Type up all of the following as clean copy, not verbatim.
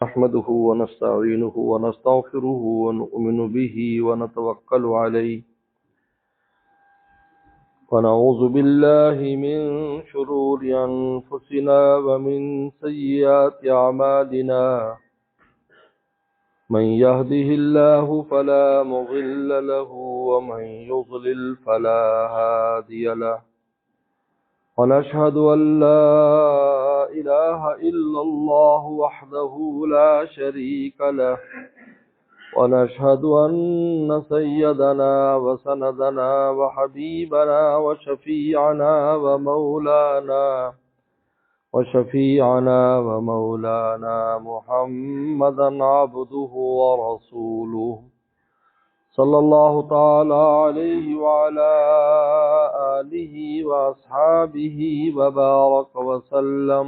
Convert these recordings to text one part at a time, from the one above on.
نحمده ونستعينه ونستغفره ونؤمن به ونتوكل عليه ونعوذ بالله من شرور أنفسنا ومن سيئات أعمالنا من يهده الله فلا مضل له ومن يضلل فلا هادي له ونشهد أن لا إله إلا الله وحده لا شريك له ونشهد أن سيدنا وسندنا وحبيبنا وشفيعنا محمدا عبده ورسوله صلى الله تعالى عليه وعلى آله وأصحابه وبارك وسلم.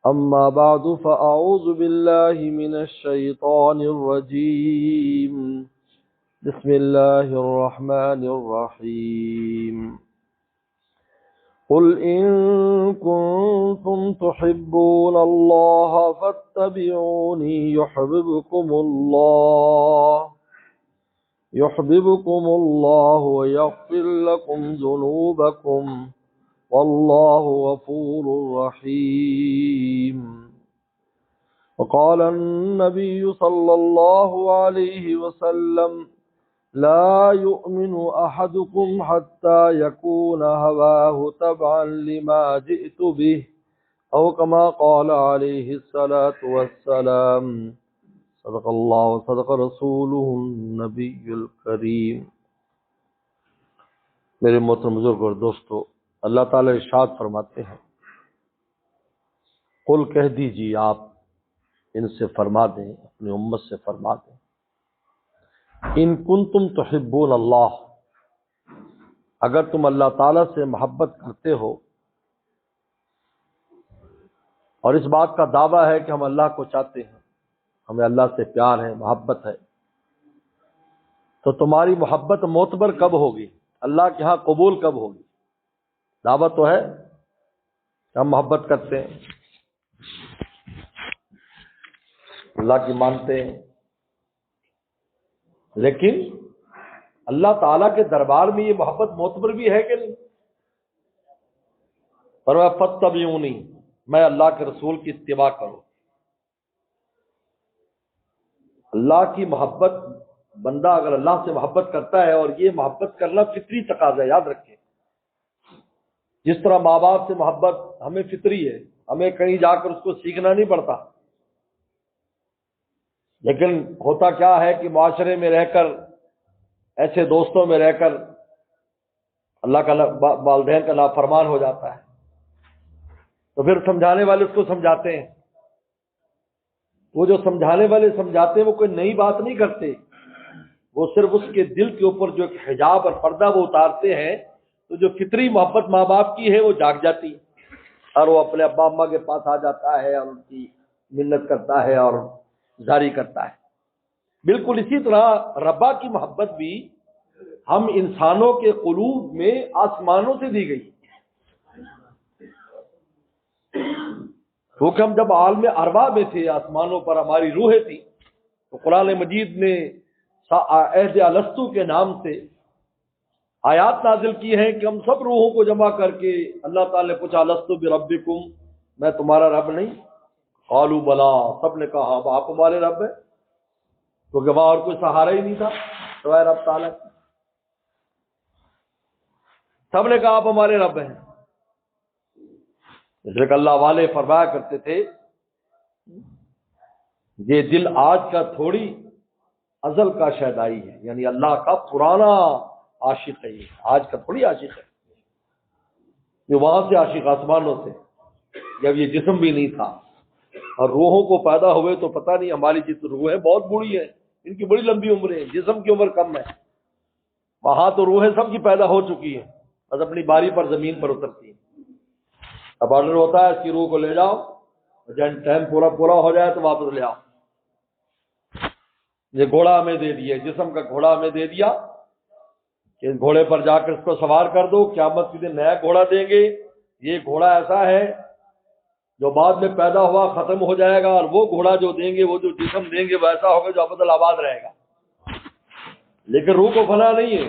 أما بعد فأعوذ بالله من الشيطان الرجيم. بسم الله الرحمن الرحيم. قل إن كنتم تحبون الله فاتبعوني يحببكم الله ويغفر لكم ذنوبكم والله غفور رحيم. وقال النبي صلى الله عليه وسلم لا يؤمن أحدكم حتى يكون هواه تبعا لما جئت به أو كما قال عليه الصلاة والسلام. صدق اللہ صدق رسولہ النبی الکریم. میرے محترم بزرگ اور دوستو، اللہ تعالی ارشاد فرماتے ہیں، قل کہہ دیجیے، آپ ان سے فرما دیں، اپنی امت سے فرما دیں، ان کنتم تحبون اللہ، اگر تم اللہ تعالی سے محبت کرتے ہو اور اس بات کا دعویٰ ہے کہ ہم اللہ کو چاہتے ہیں، ہمیں اللہ سے پیار ہے، محبت ہے، تو تمہاری محبت معتبر کب ہوگی؟ اللہ کے ہاں قبول کب ہوگی؟ دعوت تو ہے کہ ہم محبت کرتے ہیں، اللہ کی مانتے ہیں، لیکن اللہ تعالیٰ کے دربار میں یہ محبت معتبر بھی ہے کہ نہیں؟ فرمایا فاتبعونی، میں اللہ کے رسول کی اتباع کرو. اللہ کی محبت، بندہ اگر اللہ سے محبت کرتا ہے، اور یہ محبت کرنا فطری تقاضا ہے، یاد رکھیں. جس طرح ماں باپ سے محبت ہمیں فطری ہے، ہمیں کہیں جا کر اس کو سیکھنا نہیں پڑتا، لیکن ہوتا کیا ہے کہ معاشرے میں رہ کر، ایسے دوستوں میں رہ کر اللہ کا والدین کا نافرمان ہو جاتا ہے، تو پھر سمجھانے والے اس کو سمجھاتے ہیں. وہ جو سمجھانے والے سمجھاتے ہیں وہ کوئی نئی بات نہیں کرتے، وہ صرف اس کے دل کے اوپر جو ایک حجاب اور پردہ وہ اتارتے ہیں، تو جو فطری محبت ماں باپ کی ہے وہ جاگ جاتی ہے، اور وہ اپنے ابا اماں کے پاس آ جاتا ہے اور ان کی منت کرتا ہے اور جاری کرتا ہے. بالکل اسی طرح ربا کی محبت بھی ہم انسانوں کے قلوب میں آسمانوں سے دی گئی، کیونکہ ہم جب عالم ارواح میں تھے، آسمانوں پر ہماری روحیں تھی، تو قرآن مجید نے عہد الستو کے نام سے آیات نازل کی ہیں کہ ہم سب روحوں کو جمع کر کے اللہ تعالی نے پوچھا الستو بربکم، میں تمہارا رب نہیں؟ قالوا بلا، سب نے کہا آپ ہمارے رب ہیں، کیونکہ وہاں اور کوئی سہارا ہی نہیں تھا سوائے رب تعالیٰ. سب نے کہا آپ ہمارے رب ہیں. اس لیے کہ اللہ والے فرمایا کرتے تھے، یہ دل آج کا تھوڑی ازل کا شیدائی ہے، یعنی اللہ کا پرانا عاشق ہے، یہ آج کا تھوڑی عاشق ہے، یہ وہاں سے عاشق، آسمانوں سے، جب یہ جسم بھی نہیں تھا. اور روحوں کو پیدا ہوئے تو پتہ نہیں، ہماری جتنی روحیں بہت بوڑھی ہیں، ان کی بڑی لمبی عمریں ہیں، جسم کی عمر کم ہے. وہاں تو روحیں سب کی پیدا ہو چکی ہیں، بس اپنی باری پر زمین پر اترتی ہیں. اب آرڈر ہوتا ہے اس کی روح کو لے جاؤ، جب ٹائم پورا ہو جائے تو واپس لے آؤ. یہ گھوڑا ہمیں دے دیا، جسم کا گھوڑا ہمیں دے دیا کہ اس گھوڑے پر جا کر اس کو سوار کر دو، قیامت کے دن نیا گھوڑا دیں گے. یہ گھوڑا ایسا ہے جو بعد میں پیدا ہوا ختم ہو جائے گا، اور وہ گھوڑا جو دیں گے، وہ جو جسم دیں گے، ویسا ہوگا جو ابد الآباد رہے گا۔ لیکن روح کو فنا نہیں ہے،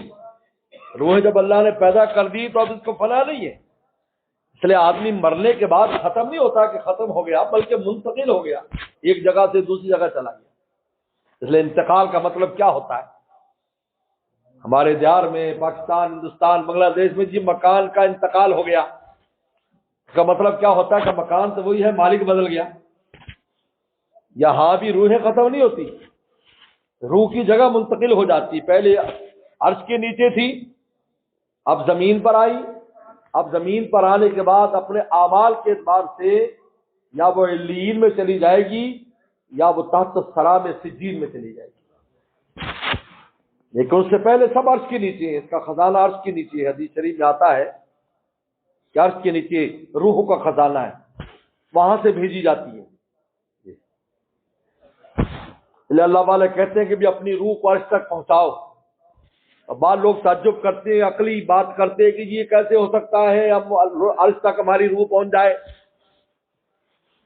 روح جب اللہ نے پیدا کر دی تو اب اس کو فنا نہیں ہے۔ اس لیے آدمی مرنے کے بعد ختم نہیں ہوتا کہ ختم ہو گیا، بلکہ منتقل ہو گیا، ایک جگہ سے دوسری جگہ چلا گیا۔ اس لیے انتقال کا مطلب کیا ہوتا ہے؟ ہمارے دیار میں، پاکستان، ہندوستان، بنگلہ دیش میں جی مکان کا انتقال ہو گیا، اس کا مطلب کیا ہوتا ہے کہ مکان تو وہی ہے، مالک بدل گیا۔ یہاں بھی روحیں ختم نہیں ہوتی، روح کی جگہ منتقل ہو جاتی۔ پہلے عرش کے نیچے تھی، اب زمین پر آئی، اب زمین پر آنے کے بعد اپنے اعمال کے اعتبار سے یا وہ علیین میں چلی جائے گی یا وہ تحت الثری میں سجین میں چلی جائے گی، لیکن اس سے پہلے سب عرش کے نیچے ہے، اس کا خزانہ عرش کے نیچے ہے۔ حدیث شریف میں آتا ہے کہ عرش کے نیچے روح کا خزانہ ہے، وہاں سے بھیجی جاتی ہے۔ اللہ والے کہتے ہیں کہ بھی اپنی روح کو عرش تک پہنچاؤ۔ اب بعض لوگ تعجب کرتے ہیں، عقلی بات کرتے ہیں کہ یہ کیسے ہو سکتا ہے ہم عرش تک ہماری روح پہنچ جائے۔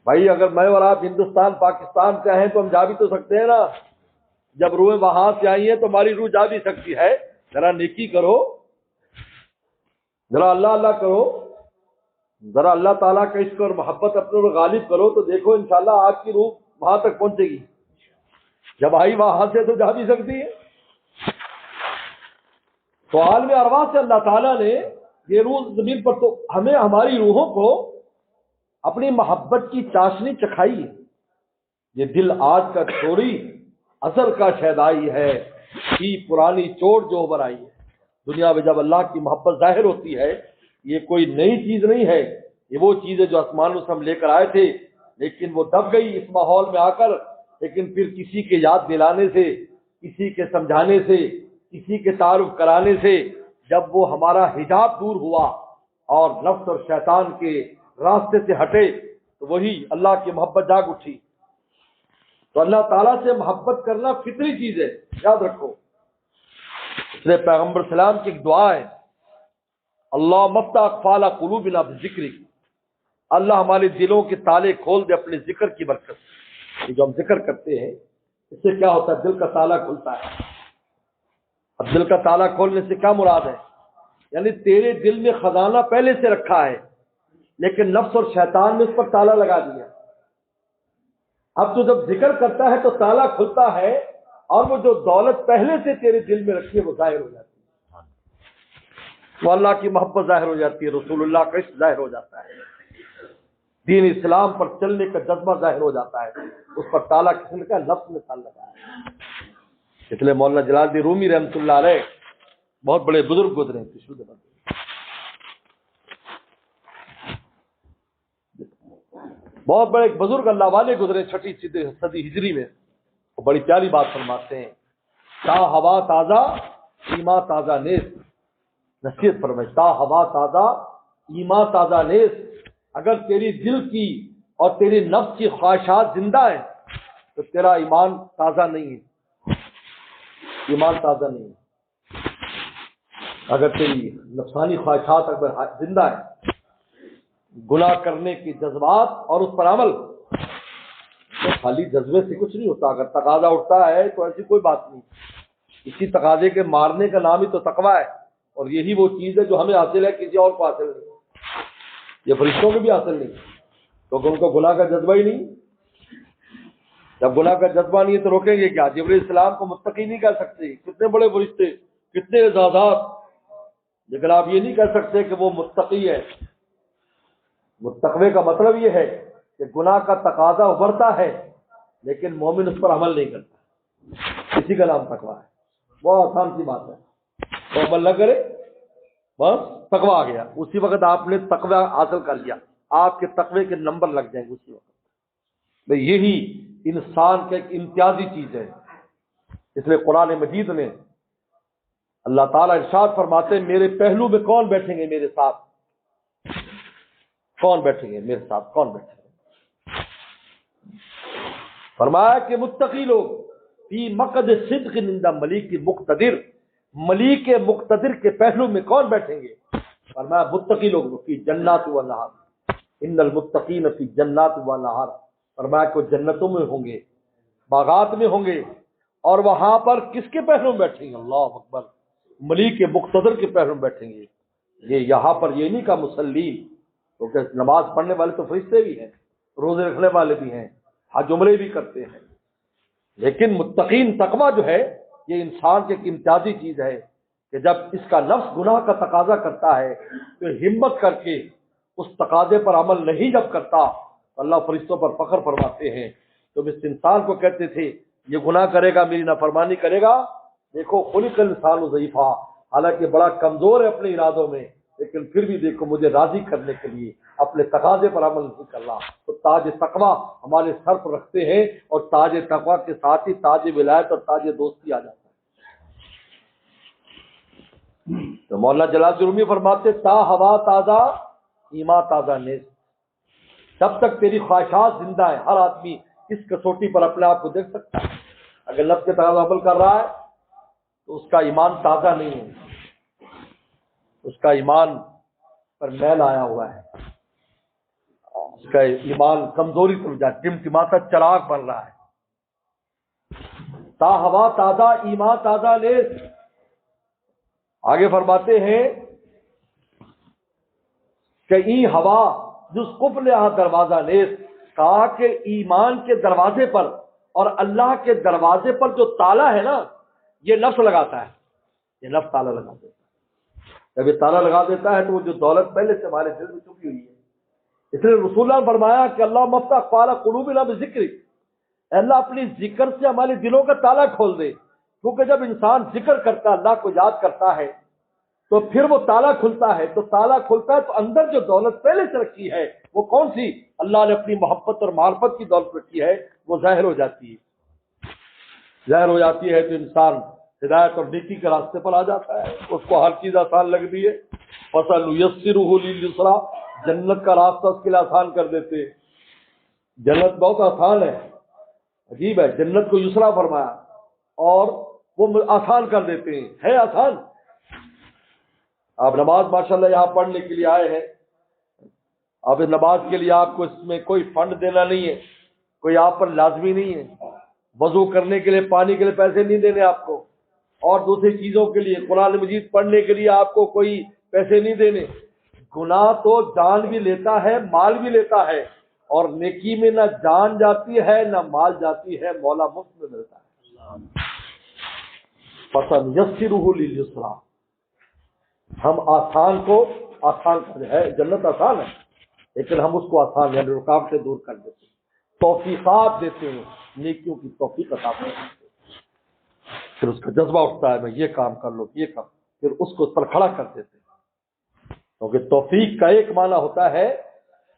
بھائی اگر میں اور آپ ہندوستان پاکستان سے ہیں تو ہم جا بھی تو سکتے ہیں نا، جب روحیں وہاں سے آئی ہیں تو ہماری روح جا بھی سکتی ہے۔ ذرا نیکی کرو، ذرا اللہ اللہ کرو، ذرا اللہ تعالیٰ کا عشق اور محبت اپنے اور غالب کرو تو دیکھو انشاءاللہ آپ کی روح وہاں تک پہنچے گی۔ جب آئی وہاں سے تو جا بھی سکتی ہے۔ تو عالم ارواح سے اللہ تعالیٰ نے یہ روح زمین پر، تو ہمیں ہماری روحوں کو اپنی محبت کی چاشنی چکھائی ہے۔ یہ دل آج کا چھوڑی اثر کا شیدائی ہے، کی پرانی چوٹ جو ابھر آئی ہے۔ دنیا میں جب اللہ کی محبت ظاہر ہوتی ہے، یہ کوئی نئی چیز نہیں ہے، یہ وہ چیز ہے جو آسمانوں سے ہم لے کر آئے تھے، لیکن وہ دب گئی اس ماحول میں آ کر۔ لیکن پھر کسی کے یاد دلانے سے، کسی کے سمجھانے سے، کسی کے تعارف کرانے سے جب وہ ہمارا حجاب دور ہوا اور نفس اور شیطان کے راستے سے ہٹے تو وہی اللہ کی محبت جاگ اٹھی۔ تو اللہ تعالیٰ سے محبت کرنا فطری چیز ہے، یاد رکھو۔ اس لیے پیغمبر سلام کی ایک دعا ہے، اللہ مفتح اقفال قلوبنا بذکری، اللہ ہمارے دلوں کے تالے کھول دے اپنے ذکر کی برکت سے۔ یہ جو ہم ذکر کرتے ہیں اس سے کیا ہوتا ہے؟ دل کا تالا کھلتا ہے۔ اب دل کا تالا کھولنے سے کیا مراد ہے؟ یعنی تیرے دل میں خزانہ پہلے سے رکھا ہے، لیکن نفس اور شیطان نے اس پر تالا لگا دیا۔ اب تو جب ذکر کرتا ہے تو تالا کھلتا ہے، اور وہ جو دولت پہلے سے تیرے دل میں رکھی ہے وہ ظاہر ہو جاتی ہے۔ وہ اللہ کی محبت ظاہر ہو جاتی ہے، رسول اللہ کا عشق ظاہر ہو جاتا ہے، دین اسلام پر چلنے کا جذبہ ظاہر ہو جاتا ہے۔ اس پر تالا کس نے کا؟ نفس نے تالا لگایا ہے۔ اس لیے مولانا جلال الدین رومی رحمۃ اللہ علیہ بہت بڑے بزرگ گزرے ہیں، بہت بڑے بزرگ اللہ والے گزرے 6 صدی ہجری میں۔ وہ بڑی پیاری بات فرماتے ہیں، تا ہوا تازہ ایما تازہ نیز، نصیحت فرمائے، تا ہوا تازہ ایما تازہ نیز، اگر تیری دل کی اور تیری نفس کی خواہشات زندہ ہیں تو تیرا ایمان تازہ نہیں ہے، ایمان تازہ نہیں ہے۔ اگر تیری نفسانی خواہشات اگر زندہ ہیں، گناہ کرنے کی جذبات اور اس پر عمل، تو خالی جذبے سے کچھ نہیں ہوتا۔ اگر تقاضا اٹھتا ہے تو ایسی کوئی بات نہیں، اسی تقاضے کے مارنے کا نام ہی تو تقویٰ ہے، اور یہی وہ چیز ہے جو ہمیں حاصل ہے، کسی اور کو حاصل نہیں، یہ فرشتوں کو بھی حاصل نہیں، کیونکہ ان کو گناہ کا جذبہ ہی نہیں۔ جب گناہ کا جذبہ نہیں ہے تو روکیں گے کیا؟ جبرائیل السلام کو متقی نہیں کہہ سکتے، کتنے بڑے فرشتے، کتنے اعزازات، لیکن آپ یہ نہیں کہہ سکتے کہ وہ متقی ہے۔ متقوے کا مطلب یہ ہے کہ گناہ کا تقاضا ابھرتا ہے لیکن مومن اس پر عمل نہیں کرتا، اسی کا نام تقویٰ ہے۔ بہت آسان سی بات ہے، تو عمل نہ کرے بس تقویٰ آ گیا، اسی وقت آپ نے تقویٰ حاصل کر لیا، آپ کے تقوی کے نمبر لگ جائیں گے اسی وقت۔ بھئی یہی انسان کا ایک امتیازی چیز ہے۔ اس لیے قرآن مجید میں اللہ تعالیٰ ارشاد فرماتے ہیں، میرے پہلو میں کون بیٹھیں گے میرے ساتھ، کون بیٹھیں گے میرے ساتھ، کون بیٹھیں گے؟ فرمایا کہ متقی لوگ فی مقعد صدق عند ملیک مقتدر، ملیک مقتدر کے پہلو میں کون بیٹھیں گے؟ فرمایا متقی لوگ فی جنات و نہر، ان المتقین فی جنات و نہر، فرمایا کہ جنتوں میں ہوں گے، باغات میں ہوں گے، اور وہاں پر کس کے پہلوں میں بیٹھیں گے؟ اللہ اکبر، ملیک مقتدر کے پہلوں میں بیٹھیں گے۔ یہ یہاں پر یہ نہیں کہا مسلین، کیونکہ نماز پڑھنے والے تو فرشتے بھی ہیں، روزے رکھنے والے بھی ہیں، حج عمرے بھی کرتے ہیں، لیکن متقین تقویٰ جو ہے یہ انسان کی ایک امتیازی چیز ہے کہ جب اس کا نفس گناہ کا تقاضا کرتا ہے تو ہمت کر کے اس تقاضے پر عمل نہیں جب کرتا تو اللہ فرشتوں پر فخر فرماتے ہیں۔ تو اس انسان کو کہتے تھے یہ گناہ کرے گا، میری نافرمانی کرے گا، دیکھو خلق الانسان ضعیفا، حالانکہ بڑا کمزور ہے اپنے ارادوں میں، لیکن پھر بھی دیکھو مجھے راضی کرنے کے لیے اپنے تقاضے پر عمل نہیں کرنا، تو تاج تقویٰ ہمارے سر پر رکھتے ہیں، اور تاج تقویٰ کے ساتھ ہی تاج ولایت اور تاج دوستی آ جاتا ہے۔ تو مولانا جلال الدین رومی فرماتے تا ہوا تازہ ایمان تازہ نیز، جب تک تیری خواہشات زندہ ہے، ہر آدمی اس کسوٹی پر اپنے آپ کو دیکھ سکتا ہے، اگر نفس کے تقاضے عمل کر رہا ہے تو اس کا ایمان تازہ نہیں ہے، اس کا ایمان پر میل آیا ہوا ہے، اس کا ایمان کمزوری پر جا ٹمٹماتا چراغ بن رہا ہے۔ تا ہوا تازہ ایمان تازہ نیز، آگے فرماتے ہیں کہ ای ہوا جس قبل دروازہ نیز، کہا کہ ایمان کے دروازے پر اور اللہ کے دروازے پر جو تالا ہے نا، یہ نفس لگاتا ہے، یہ نفس تالا لگا دیتا ہے۔ جب یہ تالا لگا دیتا ہے تو وہ جو دولت پہلے سے ہمارے دل میں چھپی ہوئی ہے، اس لیے رسول اللہ نے فرمایا کہ اللہ مفتح قال قلوبنا بذکر، اللہ اپنی ذکر سے ہمارے دلوں کا تالا کھول دے، کیونکہ جب انسان ذکر کرتا ہے، اللہ کو یاد کرتا ہے تو پھر وہ تالا کھلتا ہے، تو تالا کھلتا ہے تو اندر جو دولت پہلے سے رکھی ہے وہ کون سی اللہ نے اپنی محبت اور معرفت کی دولت رکھی ہے، وہ ظاہر ہو جاتی ہے، ظاہر ہو جاتی ہے تو انسان ہدایت اور نیکی کے راستے پر آ جاتا ہے، اس کو ہر چیز آسان لگتی ہے۔ فَسَنُيَسِّرُهُ لِلْيُسْرَىٰ، جنت کا راستہ اس کے لیے آسان کر دیتے ہیں، جنت بہت آسان ہے، عجیب ہے، جنت کو یسرا فرمایا اور وہ آسان کر دیتے ہیں، ہے آسان۔ آپ نماز ماشاءاللہ یہاں پڑھنے کے لیے آئے ہیں، اب اس نماز کے لیے آپ کو اس میں کوئی فنڈ دینا نہیں ہے، کوئی آپ پر لازمی نہیں ہے، وضو کرنے کے لیے پانی کے لیے پیسے نہیں دینے آپ کو، اور دوسری چیزوں کے لیے قرآن مجید پڑھنے کے لیے آپ کو کوئی پیسے نہیں دینے۔ گناہ تو جان بھی لیتا ہے، مال بھی لیتا ہے، اور نیکی میں نہ جان جاتی ہے نہ مال جاتی ہے، مولا مفت میں ملتا ہے۔ فَسَنُيَسِّرُهُ لِلْيُسْرَىٰ، ہم آسان کو آسان کر ہے، جنت آسان ہے لیکن ہم اس کو آسان یعنی رکاوٹیں دور کر دیتے ہیں، توفیقات دیتے ہیں، نیکیوں کی توفیق عطا کرتے ہیں، پھر اس کا جذبہ اٹھتا ہے میں یہ کام کر لوں یہ کام، پھر اس کو اس پر کھڑا کر دیتے ہیں، کیونکہ توفیق کا ایک معنی ہوتا ہے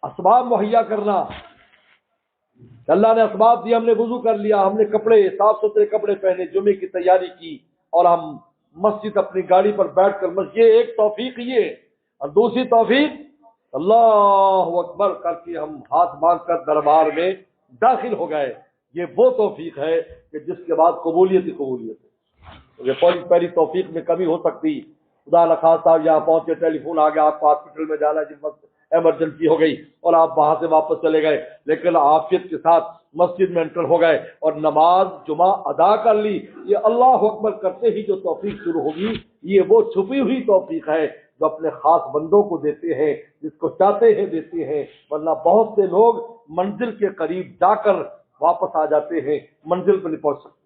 اسباب مہیا کرنا۔ اللہ نے اسباب دی، ہم نے وضو کر لیا، ہم نے کپڑے صاف ستھرے کپڑے پہنے، جمعے کی تیاری کی، اور ہم مسجد اپنی گاڑی پر بیٹھ کر مسجد، یہ ایک توفیق یہ ہے، اور دوسری توفیق اللہ اکبر کر کے ہم ہاتھ باندھ کر دربار میں داخل ہو گئے، یہ وہ توفیق ہے کہ جس کے بعد قبولیت ہی قبولیت ہے۔ یہ پہلی توفیق میں کمی ہو سکتی، خدا نخواستہ صاحب یہاں پہنچے، ٹیلی فون آ گیا، آپ کو ہاسپٹل میں جانا ہے، ایمرجنسی ہو گئی اور آپ وہاں سے واپس چلے گئے، لیکن عافیت کے ساتھ مسجد میں انٹر ہو گئے اور نماز جمعہ ادا کر لی، یہ اللہ اکبر کرتے ہی جو توفیق شروع ہوگی، یہ وہ چھپی ہوئی توفیق ہے جو اپنے خاص بندوں کو دیتے ہیں، جس کو چاہتے ہیں دیتے ہیں، ورنہ بہت سے لوگ منزل کے قریب جا کر واپس آ جاتے ہیں، منزل پر نہیں پہنچ سکتے۔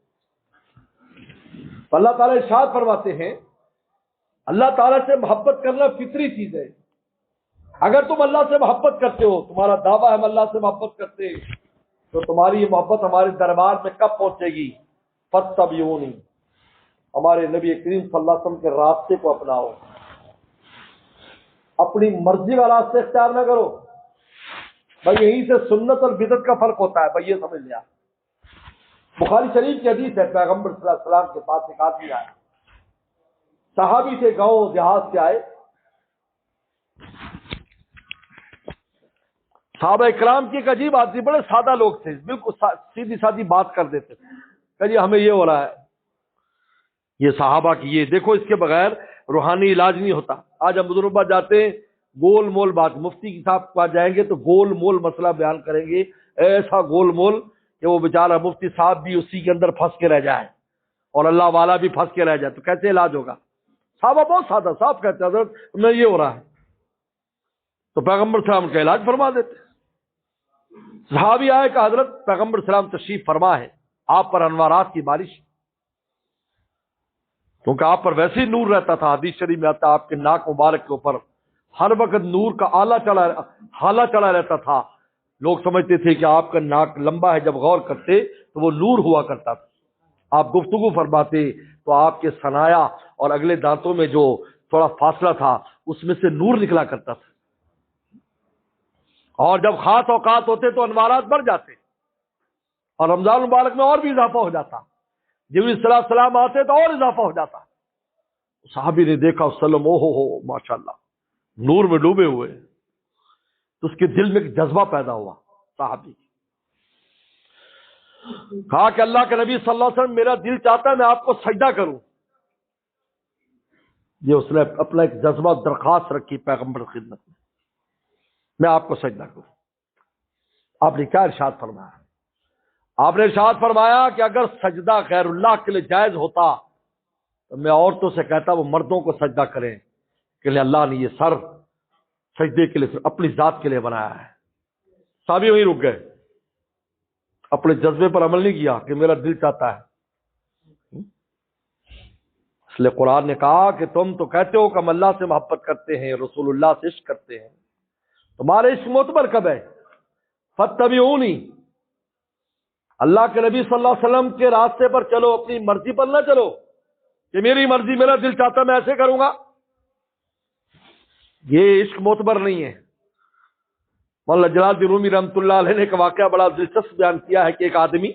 اللہ تعالیٰ ارشاد فرماتے ہیں، اللہ تعالیٰ سے محبت کرنا فطری چیز ہے، اگر تم اللہ سے محبت کرتے ہو، تمہارا دعویٰ ہے ہم اللہ سے محبت کرتے ہیں، تو تمہاری یہ محبت ہمارے دربار میں کب پہنچے گی؟ فَاتَّبِعُونِی، ہمارے نبی کریم صلی اللہ علیہ وسلم کے راستے کو اپناؤ، اپنی مرضی والا راستے اختیار نہ کرو۔ بھائی یہیں سے سنت اور بدعت کا فرق ہوتا ہے، بھائی یہ سمجھ لیا۔ بخاری شریف کی حدیث ہے، پیغمبر صلی اللہ علیہ وسلم کے پاس ایک آدمی آیا، صحابی سے گاؤں دیہات سے آئے، صحابہ اکرام کی ایک عجیب آدمی، بڑے سادہ لوگ تھے، بالکل سیدھی سادی بات کر دیتے تھے کہ جی ہمیں یہ ہو رہا ہے، یہ صحابہ کی یہ دیکھو، اس کے بغیر روحانی علاج نہیں ہوتا۔ آج ہم بزرگ جاتے ہیں گول مول بات، مفتی کے صاحب پاس جائیں گے تو گول مول مسئلہ بیان کریں گے، ایسا گول مول کہ وہ بیچارہ مفتی صاحب بھی اسی کے اندر پھنس کے رہ جائے اور اللہ والا بھی پھنس کے رہ جائے، تو کیسے علاج ہوگا؟ صحابہ بہت سادہ، صاحب کہتے ہیں حضرت میں یہ ہو رہا ہے، تو پیغمبر سلام کا علاج فرما دیتے۔ صحابی آئے کہ حضرت پیغمبر سلام تشریف فرما ہے، آپ پر انوارات کی بارش، کیونکہ آپ پر ویسے ہی نور رہتا تھا، حدیث شریف میں آتا آپ کے ناک مبارک کے اوپر ہر وقت نور کا حالہ چڑھا رہتا تھا، لوگ سمجھتے تھے کہ آپ کا ناک لمبا ہے، جب غور کرتے تو وہ نور ہوا کرتا تھا، آپ گفتگو فرماتے تو آپ کے ثنایا اور اگلے دانتوں میں جو تھوڑا فاصلہ تھا اس میں سے نور نکلا کرتا تھا، اور جب خاص اوقات ہوتے تو انوارات بڑھ جاتے، اور رمضان مبارک میں اور بھی اضافہ ہو جاتا، جبریل صلی اللہ علیہ وسلم آتے تو اور اضافہ ہو جاتا۔ صحابی نے دیکھا وسلم، او ہو ماشاءاللہ نور میں ڈوبے ہوئے، تو اس کے دل میں ایک جذبہ پیدا ہوا، صحابی کہا کہ اللہ کے نبی صلی اللہ علیہ وسلم میرا دل چاہتا ہے میں آپ کو سجدہ کروں، یہ اس نے اپنا ایک جذبہ درخواست رکھی پیغمبر خدمت میں آپ کو سجدہ کروں۔ آپ نے کیا ارشاد فرمایا؟ آپ نے ارشاد فرمایا کہ اگر سجدہ غیر اللہ کے لیے جائز ہوتا تو میں عورتوں سے کہتا وہ مردوں کو سجدہ کریں، کہ اللہ نے یہ سر سجدے کے لیے اپنی ذات کے لیے بنایا ہے۔ صحابی وہیں رک گئے، اپنے جذبے پر عمل نہیں کیا کہ میرا دل چاہتا ہے۔ اس لیے قرآن نے کہا کہ تم تو کہتے ہو کہ ہم اللہ سے محبت کرتے ہیں، رسول اللہ سے عشق کرتے ہیں، تمہارے عشق معتبر کب ہے؟ فاتبعونی، اللہ کے نبی صلی اللہ علیہ وسلم کے راستے پر چلو، اپنی مرضی پر نہ چلو کہ میری مرضی، میرا دل چاہتا میں ایسے کروں گا، یہ عشق معتبر نہیں ہے۔ مولانا جلال الدین رومی رحمۃ اللہ علیہ نے ایک واقعہ بڑا دلچسپ بیان کیا ہے کہ ایک آدمی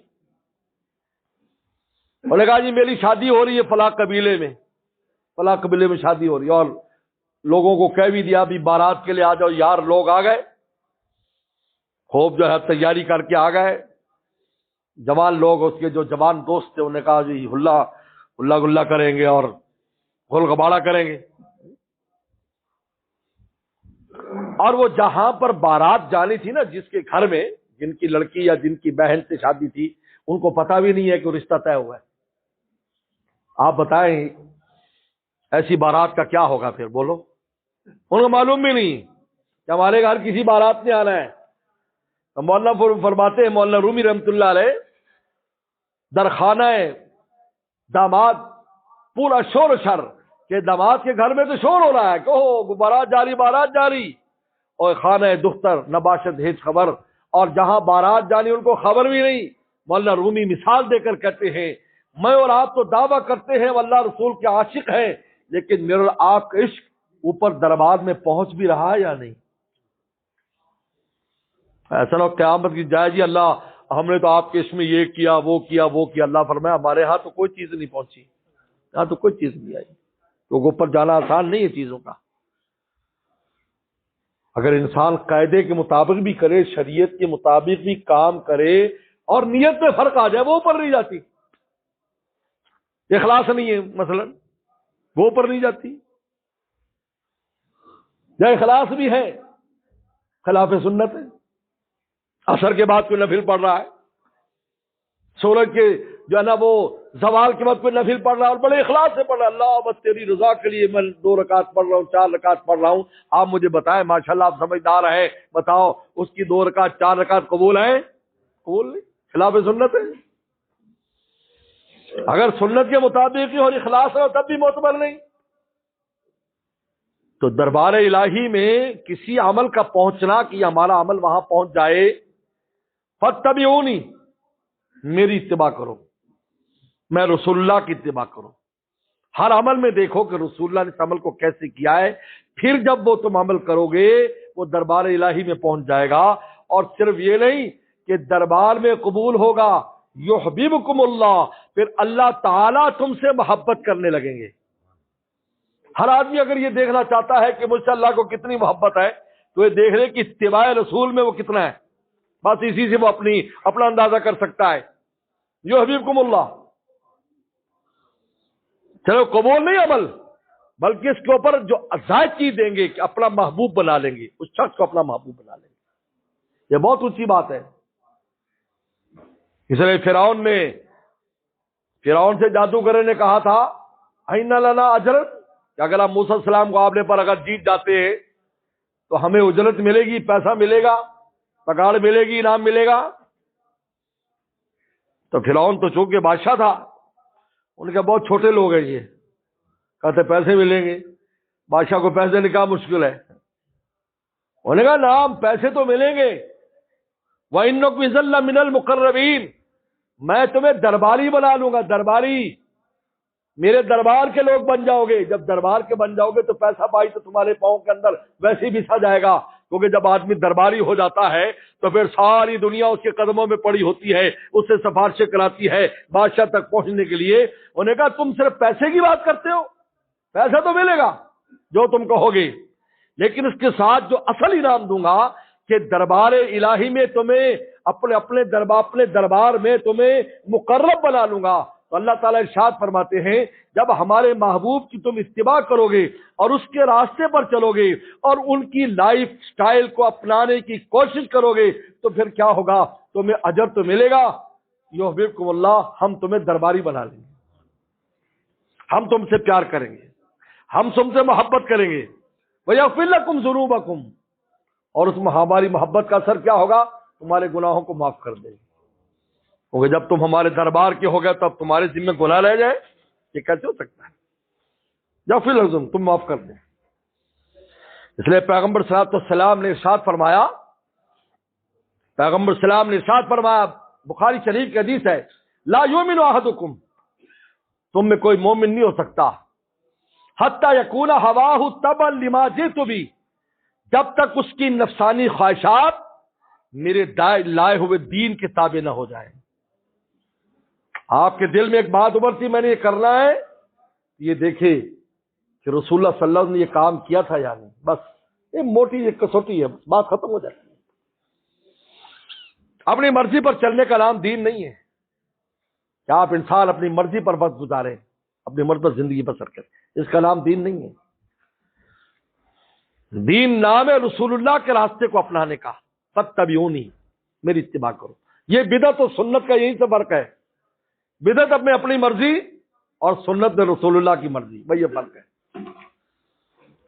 انہوں نے کہا جی میری شادی ہو رہی ہے فلاں قبیلے میں شادی ہو رہی ہے، اور لوگوں کو کہہ بھی دیا بھی بارات کے لیے آ جاؤ، یار لوگ آ گئے، خوب جو ہے تیاری کر کے آ گئے، جوان لوگ اس کے جو جوان دوست تھے انہوں نے کہا جی ہلا گلا کریں گے اور غل غبارہ کریں گے، اور وہ جہاں پر بارات جانی تھی نا، جس کے گھر میں جن کی لڑکی یا جن کی بہن سے شادی تھی، ان کو پتہ بھی نہیں ہے کہ رشتہ طے ہوا ہے۔ آپ بتائیں ایسی بارات کا کیا ہوگا پھر؟ بولو، ان کو معلوم بھی نہیں کہ ہمارے گھر کسی بارات نے آنا ہے۔ تو مولانا فرماتے ہیں، مولانا رومی رحمۃ اللہ علیہ، درخانہ داماد پورا شور و شر کہ داماد کے گھر میں تو شور ہو رہا ہے، کہو بارات جاری، اور خانہ دختر نباشت ہیچ خبر، اور جہاں بارات جانی ان کو خبر بھی نہیں۔ مولانا رومی مثال دے کر کہتے ہیں میں اور آپ تو دعویٰ کرتے ہیں اللہ رسول کے عاشق ہیں، لیکن میرا آپ کا عشق اوپر دربار میں پہنچ بھی رہا ہے یا نہیں؟ ایسا نہ قیامت کی جائے جی اللہ ہم نے تو آپ کے عشق میں یہ کیا وہ کیا، اللہ فرمایا ہمارے ہاں تو کوئی چیز نہیں پہنچی، یہاں تو کوئی چیز نہیں آئی، تو اوپر جانا آسان نہیں ہے چیزوں کا۔ اگر انسان قاعدے کے مطابق بھی کرے، شریعت کے مطابق بھی کام کرے، اور نیت میں فرق آ جائے، وہ اوپر نہیں جاتی۔ اخلاص نہیں ہے مثلا، وہ اوپر نہیں جاتی، یا اخلاص بھی ہے خلاف سنت ہے، عصر کے بعد کوئی نفل پڑھ رہا ہے، سورج کے جو ہے نا وہ زوال کے بعد کوئی نفل پڑھ رہا ہے اور بڑے اخلاص سے پڑھ رہا ہے، اللہ بس تیری رضا کے لیے میں 2 رکعت پڑھ رہا ہوں، 4 رکعت پڑھ رہا ہوں، آپ مجھے بتائیں، ماشاءاللہ آپ سمجھدار ہیں، بتاؤ اس کی 2 رکعت 4 رکعت قبول ہیں؟ قبول نہیں، خلاف سنت ہے۔ اگر سنت کے مطابق ہی اور اخلاص ہے تب بھی معتبر نہیں۔ تو دربار الہی میں کسی عمل کا پہنچنا کہ ہمارا عمل وہاں پہنچ جائے، فاتبعونی، میری اتباع کرو، میں رسول اللہ کی اتباع کرو، ہر عمل میں دیکھو کہ رسول اللہ نے اس عمل کو کیسے کیا ہے، پھر جب وہ تم عمل کرو گے وہ دربار الہی میں پہنچ جائے گا۔ اور صرف یہ نہیں کہ دربار میں قبول ہوگا، یحببکم اللہ، پھر اللہ تعالیٰ تم سے محبت کرنے لگیں گے۔ ہر آدمی اگر یہ دیکھنا چاہتا ہے کہ مجھ سے اللہ کو کتنی محبت ہے تو یہ دیکھ لے کہ اتباع رسول میں وہ کتنا ہے، بس اسی سے وہ اپنا اندازہ کر سکتا ہے۔ یحببکم اللہ، چلو قبول نہیں عمل، بلکہ اس کے اوپر جو زائد چیز دیں گے کہ اپنا محبوب بنا لیں گے، اس شخص کو اپنا محبوب بنا لیں گے۔ یہ بہت اونچی بات ہے۔ اس لیے فرعون سے جادوگر نے کہا تھا اَإِنَّ لَنَا أَجْرًا، کہ اگر آپ موسیٰ علیہ السلام کو آپ نے پر اگر جیت جاتے ہیں تو ہمیں اجرت ملے گی، پیسہ ملے گا، پگاڑ ملے گی، انعام ملے گا۔ تو فرعون تو چونکہ بادشاہ تھا، ان کے بہت چھوٹے لوگ ہیں یہ، کہتے پیسے ملیں گے، بادشاہ کو پیسے دینے کا مشکل ہے۔ انہوں نے کہا نام پیسے تو ملیں گے، وَإِنَّكُمْ إِذًا لَّمِنَ الْمُقَرَّبِينَ، میں تمہیں درباری بنا لوں گا، درباری، میرے دربار کے لوگ بن جاؤ گے۔ جب دربار کے بن جاؤ گے تو پیسہ پائی تو تمہارے پاؤں کے اندر ویسے ہی بسا جائے گا، کیونکہ جب آدمی درباری ہو جاتا ہے تو پھر ساری دنیا اس کے قدموں میں پڑی ہوتی ہے، اس سے سفارشیں کراتی ہے بادشاہ تک پہنچنے کے لیے۔ انہوں نے کہا تم صرف پیسے کی بات کرتے ہو، پیسہ تو ملے گا جو تم کہو گے، لیکن اس کے ساتھ جو اصل انعام دوں گا کہ دربار الہی میں تمہیں اپنے دربار میں تمہیں مقرب بنا لوں گا۔ تو اللہ تعالیٰ ارشاد فرماتے ہیں جب ہمارے محبوب کی تم اتباع کرو گے اور اس کے راستے پر چلو گے اور ان کی لائف سٹائل کو اپنانے کی کوشش کرو گے تو پھر کیا ہوگا؟ تمہیں اجر تو ملے گا، یحببکم اللہ، ہم تمہیں درباری بنا لیں گے، ہم تم سے پیار کریں گے، ہم تم سے محبت کریں گے، وَيَغْفِرْ لَكُمْ ذُنُوبَكُمْ، اور اس ہماری محبت کا اثر کیا ہوگا؟ تمہارے گناہوں کو معاف کر دے گی۔ کیونکہ جب تم ہمارے دربار کے ہو گئے تب تمہارے ذمہ گناہ رہ جائے، یہ کیسے ہو سکتا ہے؟ یا پھر لازم تم معاف کر دیں۔ اس لیے پیغمبر صلی اللہ علیہ وسلم نے ارشاد فرمایا، پیغمبر صلی اللہ علیہ وسلم نے ارشاد فرمایا، بخاری شریف کی حدیث ہے، لا یؤمن احدکم، تم میں کوئی مومن نہیں ہو سکتا، حتی یکون ہواہ تبعا لما جئت بہ، جب تک اس کی نفسانی خواہشات میرے لائے ہوئے دین کے تابع نہ ہو جائیں۔ آپ کے دل میں ایک بات ابھرتی میں نے یہ کرنا ہے، یہ دیکھے کہ رسول اللہ صلی اللہ علیہ وسلم نے یہ کام کیا تھا یا نہیں، بس یہ موٹی ایک کسوٹی ہے، بات ختم ہو جاتی ہے۔ اپنی مرضی پر چلنے کا نام دین نہیں ہے کہ آپ انسان اپنی مرضی پر وقت گزاریں، اپنی مرضی پر زندگی بسر کریں، اس کا نام دین نہیں ہے۔ دین نام ہے رسول اللہ کے راستے کو اپنانے کا، فاتبعونی، میری اتباع کرو۔ یہ بدعت و سنت کا یہی سے فرق ہے، بدعت میں اپنی مرضی اور سنت میں رسول اللہ کی مرضی، بھائی یہ فرق ہے۔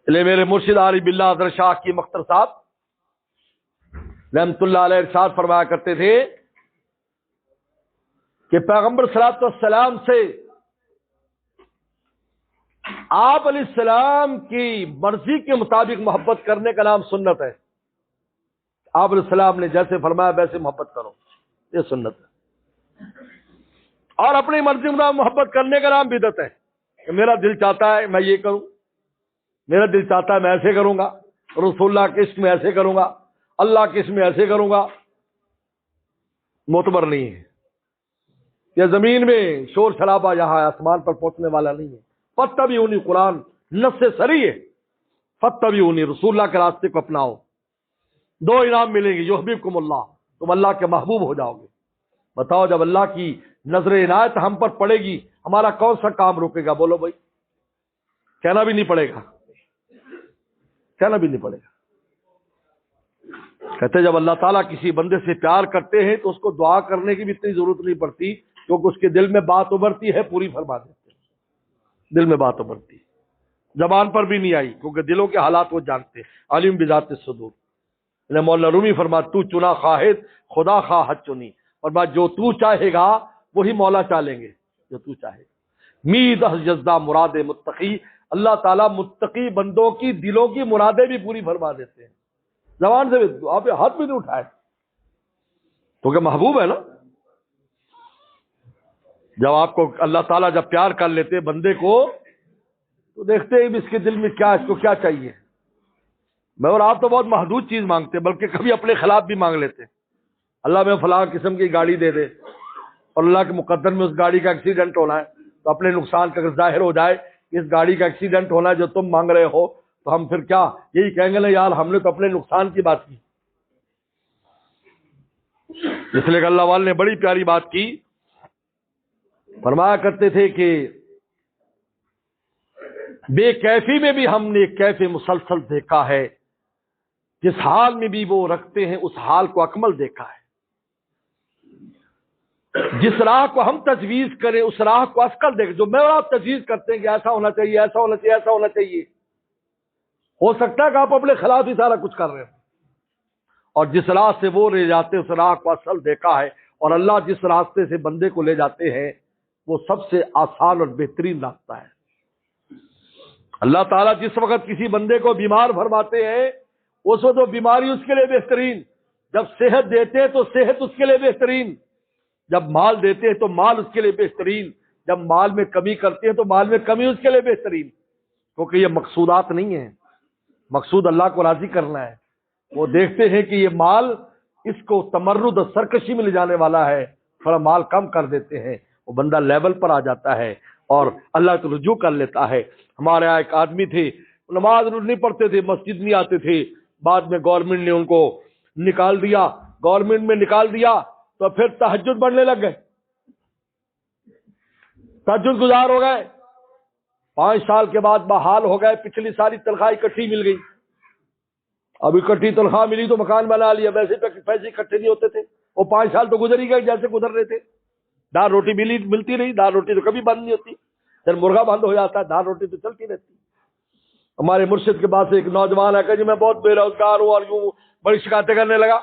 لے میرے مرشد عارف باللہ حضرت شاہ کی مختر صاحب رحمت اللہ علیہ ارشاد فرمایا کرتے تھے کہ پیغمبر صلی اللہ علیہ وسلم سے آپ علیہ السلام کی مرضی کے مطابق محبت کرنے کا نام سنت ہے۔ آپ علیہ السلام نے جیسے فرمایا ویسے محبت کرو، یہ سنت ہے۔ اور اپنی مرضی میں محبت کرنے کا نام بدعت ہے کہ میرا دل چاہتا ہے میں یہ کروں، میرا دل چاہتا ہے میں ایسے کروں گا، رسول اللہ کے عشق میں ایسے کروں گا، اللہ کے عشق میں ایسے کروں گا، معتبر نہیں ہے۔ یہ زمین میں شور شرابہ یہاں آسمان پر پہنچنے والا نہیں ہے۔ فاتبعونی، قرآن نص سری ہے، فاتبعونی، رسول اللہ کے راستے کو اپناؤ، دو انعام ملیں گے، یحببکم اللہ، تم اللہ کے محبوب ہو جاؤ گے۔ بتاؤ جب اللہ کی نظر عنایت ہم پر پڑے گی ہمارا کون سا کام روکے گا؟ بولو بھائی، کہنا بھی نہیں پڑے گا، کہنا بھی نہیں پڑے گا۔ کہتے جب اللہ تعالیٰ کسی بندے سے پیار کرتے ہیں تو اس کو دعا کرنے کی بھی اتنی ضرورت نہیں پڑتی، کیونکہ اس کے دل میں بات ابھرتی ہے پوری فرما دیتے ہیں۔ دل میں بات ابھرتی ہے، زبان پر بھی نہیں آئی، کیونکہ دلوں کے حالات وہ جانتے ہیں، عالم بذات الصدور۔ مولانا رومی فرما تو چنا خواہد خدا خواہد چنی، اور بات جو تو چاہے گا وہی مولا چالیں گے جو تو چاہے گا۔ مید جزدہ مراد متقی، اللہ تعالیٰ متقی بندوں کی دلوں کی مرادیں بھی پوری فرما دیتے ہیں، زبان سے بھی، آپ ہاتھ بھی نہیں اٹھائے کیونکہ محبوب ہے نا۔ جب آپ کو اللہ تعالیٰ جب پیار کر لیتے بندے کو تو دیکھتے ہیں اس کے دل میں کیا، اس کو کیا چاہیے۔ میں اور آپ تو بہت محدود چیز مانگتے، بلکہ کبھی اپنے خلاف بھی مانگ لیتے، اللہ میں فلاں قسم کی گاڑی دے دے، اور اللہ کے مقدر میں اس گاڑی کا ایکسیڈنٹ ہونا ہے تو اپنے نقصان کا اگر ظاہر ہو جائے کہ اس گاڑی کا ایکسیڈنٹ ہونا ہے جو تم مانگ رہے ہو، تو ہم پھر کیا یہی کہیں گے نا یار ہم نے تو اپنے نقصان کی بات کی۔ اس لیے کہ اللہ والے نے بڑی پیاری بات کی، فرمایا کرتے تھے کہ بے کیفی میں بھی ہم نے کیف مسلسل دیکھا ہے، جس حال میں بھی وہ رکھتے ہیں اس حال کو اکمل دیکھا ہے، جس راہ کو ہم تجویز کریں اس راہ کو افضل دیکھ، جو میں اور آپ تجویز کرتے ہیں کہ ایسا ہونا چاہیے، ایسا ہونا چاہیے، ایسا ہونا چاہیے، ہو سکتا ہے کہ آپ اپنے خلاف ہی سارا کچھ کر رہے ہیں، اور جس راہ سے وہ لے جاتے ہیں اس راہ کو اصل دیکھا ہے، اور اللہ جس راستے سے بندے کو لے جاتے ہیں وہ سب سے آسان اور بہترین راستہ ہے۔ اللہ تعالیٰ جس وقت کسی بندے کو بیمار فرماتے ہیں اس وقت وہ بیماری اس کے لیے بہترین، جب صحت دیتے ہیں تو صحت اس کے لیے بہترین، جب مال دیتے ہیں تو مال اس کے لیے بہترین، جب مال میں کمی کرتے ہیں تو مال میں کمی اس کے لیے بہترین، کیونکہ یہ مقصودات نہیں ہیں، مقصود اللہ کو راضی کرنا ہے۔ وہ دیکھتے ہیں کہ یہ مال اس کو تمرد اور سرکشی میں لے جانے والا ہے، تھوڑا مال کم کر دیتے ہیں، وہ بندہ لیول پر آ جاتا ہے اور اللہ کو رجوع کر لیتا ہے۔ ہمارے یہاں ایک آدمی تھے، نماز نہیں پڑھتے تھے، مسجد نہیں آتے تھے، بعد میں گورنمنٹ نے ان کو نکال دیا، گورنمنٹ میں نکال دیا تو پھر تہجد پڑھنے لگ گئے، تہجد گزار ہو گئے، 5 سال کے بعد بحال ہو گئے، پچھلی ساری تنخواہ اکٹھی مل گئی، اب اکٹھی تنخواہ ملی تو مکان بنا لیا، ویسے پیسے اکٹھے نہیں ہوتے تھے، وہ 5 سال تو گزر ہی گئے جیسے گزر رہے تھے، دال روٹی ملتی رہی، دال روٹی تو کبھی بند نہیں ہوتی، جب مرغا بند ہو جاتا ہے دال روٹی تو چلتی رہتی۔ ہمارے مرشد کے پاس ایک نوجوان ہے کہ جی میں بہت بے روزگار ہوں اور یوں بڑی شکایتیں کرنے لگا،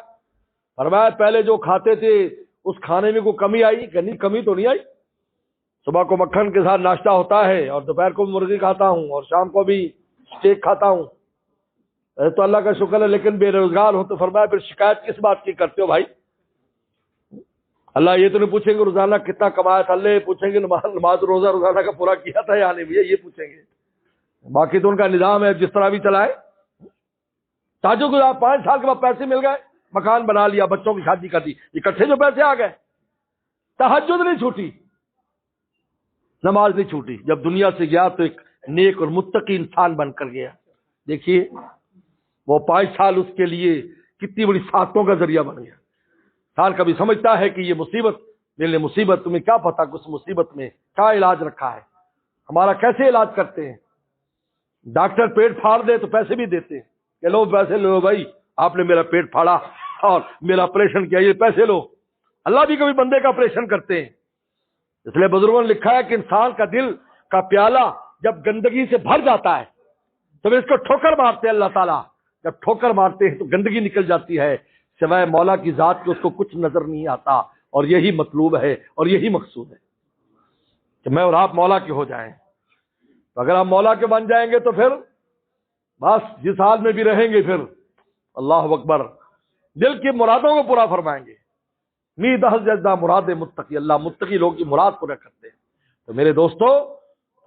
فرمایا پہلے جو کھاتے تھے اس کھانے میں کوئی کمی آئی کہ نہیں؟ کمی تو نہیں آئی، صبح کو مکھن کے ساتھ ناشتہ ہوتا ہے اور دوپہر کو مرغی کھاتا ہوں اور شام کو بھی اسٹیک کھاتا ہوں، تو اللہ کا شکر ہے، لیکن بے روزگار ہو تو فرمایا پھر شکایت کس بات کی کرتے ہو بھائی؟ اللہ یہ تو نہیں پوچھیں گے روزانہ کتنا کمایا تھا، اللہ یہ پوچھیں گے نماز روزہ روزانہ کا پورا کیا تھا یا نہیں، یہ پوچھیں گے، باقی تو ان کا نظام ہے جس طرح بھی چلائے۔ تاجو گزار 5 سال کے بعد پیسے مل گئے، مکان بنا لیا، بچوں کی شادی کر دی، اکٹھے جو پیسے آ گئے، تہجد نہیں چھوٹی، نماز نہیں چھوٹی، جب دنیا سے گیا تو ایک نیک اور متقی انسان بن کر گیا۔ دیکھیے وہ 5 سال اس کے لیے کتنی بڑی سعادتوں کا ذریعہ بن گیا۔ انسان کبھی سمجھتا ہے کہ یہ مصیبت میرے لیے مصیبت، تمہیں کیا پتا کہ اس مصیبت میں کیا علاج رکھا ہے، ہمارا کیسے علاج کرتے ہیں۔ ڈاکٹر پیٹ پھاڑ دے تو پیسے بھی دیتے ہیں کہ لو پیسے لو بھائی، آپ نے میرا پیٹ پھاڑا اور میرا آپریشن کیا، یہ پیسے لو۔ اللہ بھی کبھی بندے کا آپریشن کرتے ہیں، اس لیے بزرگوں نے لکھا ہے کہ انسان کا دل کا پیالہ جب گندگی سے بھر جاتا ہے تو اس کو ٹھوکر مارتے ہیں اللہ تعالیٰ، جب ٹھوکر مارتے ہیں تو گندگی نکل جاتی ہے، سوائے مولا کی ذات کے اس کو کچھ نظر نہیں آتا، اور یہی مطلوب ہے اور یہی مقصود ہے کہ میں اور آپ مولا کے ہو جائیں۔ تو اگر ہم مولا کے بن جائیں گے تو پھر بس جس حال میں بھی رہیں گے پھر اللہ اکبر دل کی مرادوں کو پورا فرمائیں گے۔ می دہل جدہ مراد متقی، اللہ متقی لوگ کی مراد پورا کرتے ہیں۔ تو میرے دوستو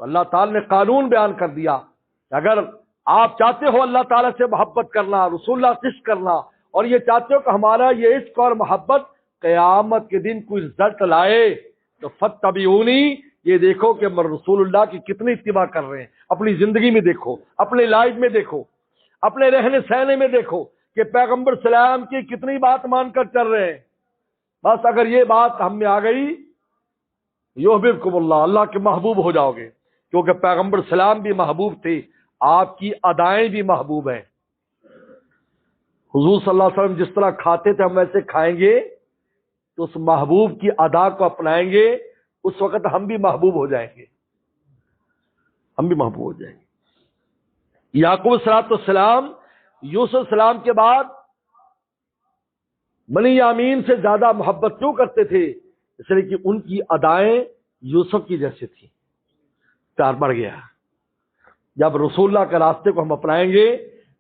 اللہ تعالی نے قانون بیان کر دیا کہ اگر آپ چاہتے ہو اللہ تعالیٰ سے محبت کرنا، رسول اللہ سے عشق کرنا، اور یہ چاہتے ہو کہ ہمارا یہ عشق اور محبت قیامت کے دن کوئی رزلٹ لائے، تو فاتبعونی، یہ دیکھو کہ ہم رسول اللہ کی کتنی اتباع کر رہے ہیں، اپنی زندگی میں دیکھو، اپنے لائف میں دیکھو، اپنے رہنے سہنے میں دیکھو کہ پیغمبر سلام کی کتنی بات مان کر چل رہے ہیں۔ بس اگر یہ بات ہم میں آ گئی، یحببکم اللہ، اللہ کے محبوب ہو جاؤ گے، کیونکہ پیغمبر سلام بھی محبوب تھے، آپ کی ادائیں بھی محبوب ہیں۔ حضور صلی اللہ علیہ وسلم جس طرح کھاتے تھے ہم ویسے کھائیں گے تو اس محبوب کی ادا کو اپنائیں گے، اس وقت ہم بھی محبوب ہو جائیں گے، ہم بھی محبوب ہو جائیں گے۔ یعقوب علیہ السلام یوسف السلام کے بعد بنی یامین سے زیادہ محبت کیوں کرتے تھے؟ اس لیے کہ ان کی ادائیں یوسف کی جیسے تھی، پیار بڑھ گیا۔ جب رسول اللہ کے راستے کو ہم اپنائیں گے،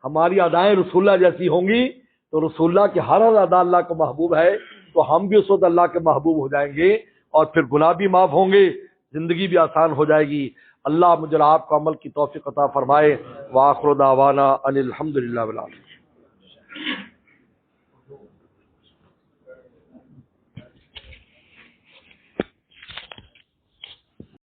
ہماری ادائیں رسول اللہ جیسی ہوں گی، تو رسول اللہ کی ہر ادا اللہ کو محبوب ہے، تو ہم بھی اس وقت اللہ کے محبوب ہو جائیں گے، اور پھر گناہ بھی معاف ہوں گے، زندگی بھی آسان ہو جائے گی۔ اللہ مجھے آپ کو عمل کی توفیق عطا فرمائے۔ وآخر دعوانا ان الحمد للہ رب العالمین۔